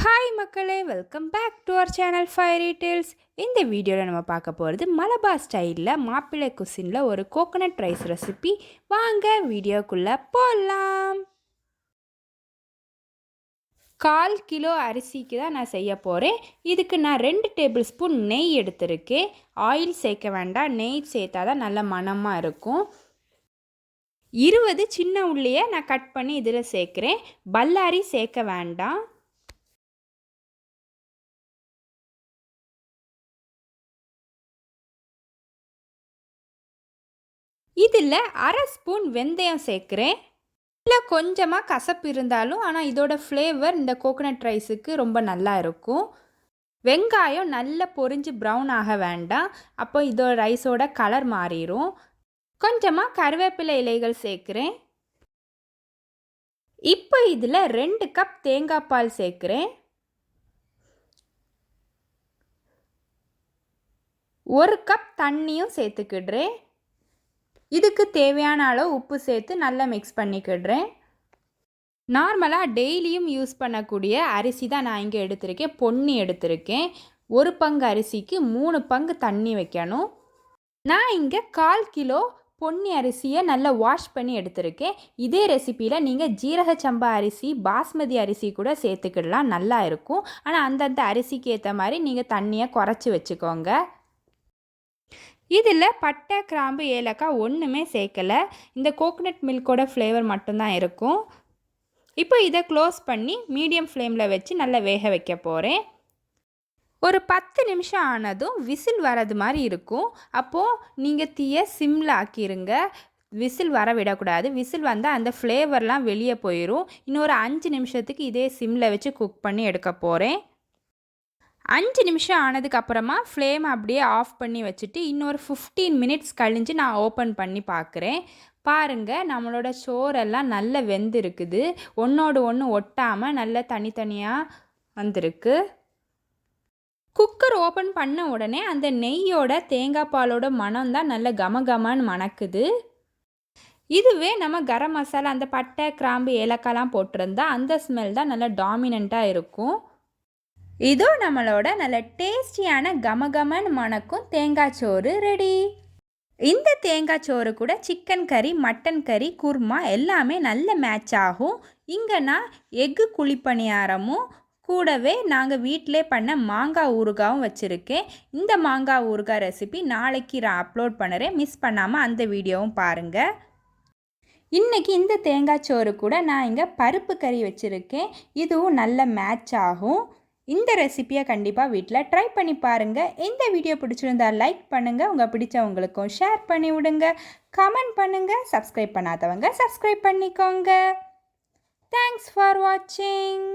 Hi மக்களே, welcome back to our channel Fiery Tales. இந்த வீடியோவில் நம்ம பார்க்க போகிறது மலபார் ஸ்டைலில் மாப்பிள்ளை குசினில் ஒரு கோகோனட் ரைஸ் ரெசிபி. வாங்க வீடியோக்குள்ளே போகலாம். 1/4 கிலோ அரிசிக்கு தான் நான் செய்ய போகிறேன். இதுக்கு நான் 2 டேபிள் ஸ்பூன் நெய் எடுத்திருக்கேன். ஆயில் சேர்க்க வேண்டாம், நெய் சேர்த்தா தான் நல்ல மணமாக இருக்கும். 20 சின்ன உள்ளியை நான் கட் பண்ணி இதில் சேர்க்குறேன். பல்லாரி சேர்க்க வேண்டாம். இதில் 1/2 ஸ்பூன் வெந்தயம் சேர்க்குறேன். இதில் கொஞ்சமாக கசப்பு இருந்தாலும் ஆனால் இதோட ஃப்ளேவர் இந்த கோகோனட் ரைஸுக்கு ரொம்ப நல்லா இருக்கும். வெங்காயம் நல்லா பொரிஞ்சு ப்ரௌன் ஆக வேண்டாம், அப்போ இதோட ரைஸோட கலர் மாறிடும். கொஞ்சமாக கருவேப்பிலை இலைகள் சேர்க்குறேன். இப்போ இதில் 2 கப் தேங்காய் பால் சேர்க்குறேன். 1 கப் தண்ணியும் சேர்த்துக்கிடுறேன். இதுக்கு தேவையான அளவு உப்பு சேர்த்து நல்லா மிக்ஸ் பண்ணிக்கிடுறேன். நார்மலாக டெய்லியும் யூஸ் பண்ணக்கூடிய அரிசி தான் நான் இங்கே எடுத்திருக்கேன். பொன்னி எடுத்திருக்கேன். 1 பங்கு அரிசிக்கு 3 பங்கு தண்ணி வைக்கணும். நான் இங்கே 1/4 கிலோ பொன்னி அரிசியை நல்லா வாஷ் பண்ணி எடுத்திருக்கேன். இதே ரெசிப்பியில் நீங்கள் ஜீரக சம்பா அரிசி, பாஸ்மதி அரிசி கூட சேர்த்துக்கிடலாம், நல்லா இருக்கும். ஆனால் அந்தந்த அரிசிக்கு ஏற்ற மாதிரி நீங்கள் தண்ணியை குறைச்சி வச்சுக்கோங்க. இதில் பட்டை, கிராம்பு, ஏலக்காய் ஒன்றுமே சேர்க்கலை. இந்த கோகோனட் மில்கோட ஃப்ளேவர் மட்டும்தான் இருக்கும். இப்போ இதை க்ளோஸ் பண்ணி மீடியம் ஃப்ளேமில் வச்சு நல்லா வேக வைக்க போகிறேன். ஒரு 10 நிமிஷம் ஆனதும் விசில் வரது மாதிரி இருக்கும். அப்போது நீங்கள் தீயை சிம்மில் ஆக்கிடுங்க. விசில் வர விடக்கூடாது. விசில் வந்தால் அந்த ஃப்ளேவர்லாம் வெளியே போயிடும். இன்னொரு 5 நிமிஷத்துக்கு இதே சிம்மில் வச்சு குக் பண்ணி எடுக்க போகிறேன். 5 நிமிஷம் ஆனதுக்கப்புறமா ஃப்ளேம் அப்படியே ஆஃப் பண்ணி வச்சுட்டு இன்னொரு 15 மினிட்ஸ் கழிஞ்சு நான் ஓப்பன் பண்ணி பார்க்குறேன். பாருங்கள், நம்மளோட சோறெல்லாம் நல்லா வெந்திருக்குது. ஒன்றோடு ஒன்று ஒட்டாமல் நல்லா தனித்தனியாக வந்திருக்கு. குக்கர் ஓப்பன் பண்ண உடனே அந்த நெய்யோட தேங்காய் பாலோட மனம் தான் நல்ல கமகமன்னு மணக்குது. இதுவே நம்ம கரம் மசாலா, அந்த பட்டை, கிராம்பு, ஏலக்காய்லாம் போட்டிருந்தா அந்த ஸ்மெல் தான் நல்லா டாமினண்ட்டாக இருக்கும். இதோ நம்மளோட நல்ல டேஸ்டியான கமகமன்னு மணக்கும் தேங்காய் சோறு ரெடி. இந்த தேங்காய் சோறு கூட சிக்கன் கறி, மட்டன் கறி, குருமா எல்லாமே நல்ல மேட்ச் ஆகும். இங்கே நான் எக்கு குழிப்பணியாரமும் கூடவே நாங்கள் வீட்டிலே பண்ண மாங்காய் ஊறுகாயும் வச்சுருக்கேன். இந்த மாங்காய் ஊறுகாய் ரெசிபி நாளைக்கு நான் அப்லோட் பண்ணுறேன், மிஸ் பண்ணாமல் அந்த வீடியோவும் பாருங்கள். இன்றைக்கி இந்த தேங்காய் சோறு கூட நான் இங்கே பருப்பு கறி வச்சுருக்கேன். இதுவும் நல்ல மேட்ச் ஆகும். இந்த ரெசிப்பியை கண்டிப்பாக வீட்டில் ட்ரை பண்ணி பாருங்கள். இந்த வீடியோ பிடிச்சிருந்தா லைக் பண்ணுங்கள், உங்கள் பிடிச்சவங்களுக்கும் ஷேர் பண்ணி விடுங்க, கமெண்ட் பண்ணுங்கள். சப்ஸ்கிரைப் பண்ணாதவங்க சப்ஸ்கிரைப் பண்ணிக்கோங்க. தேங்க்ஸ் ஃபார் வாட்சிங்.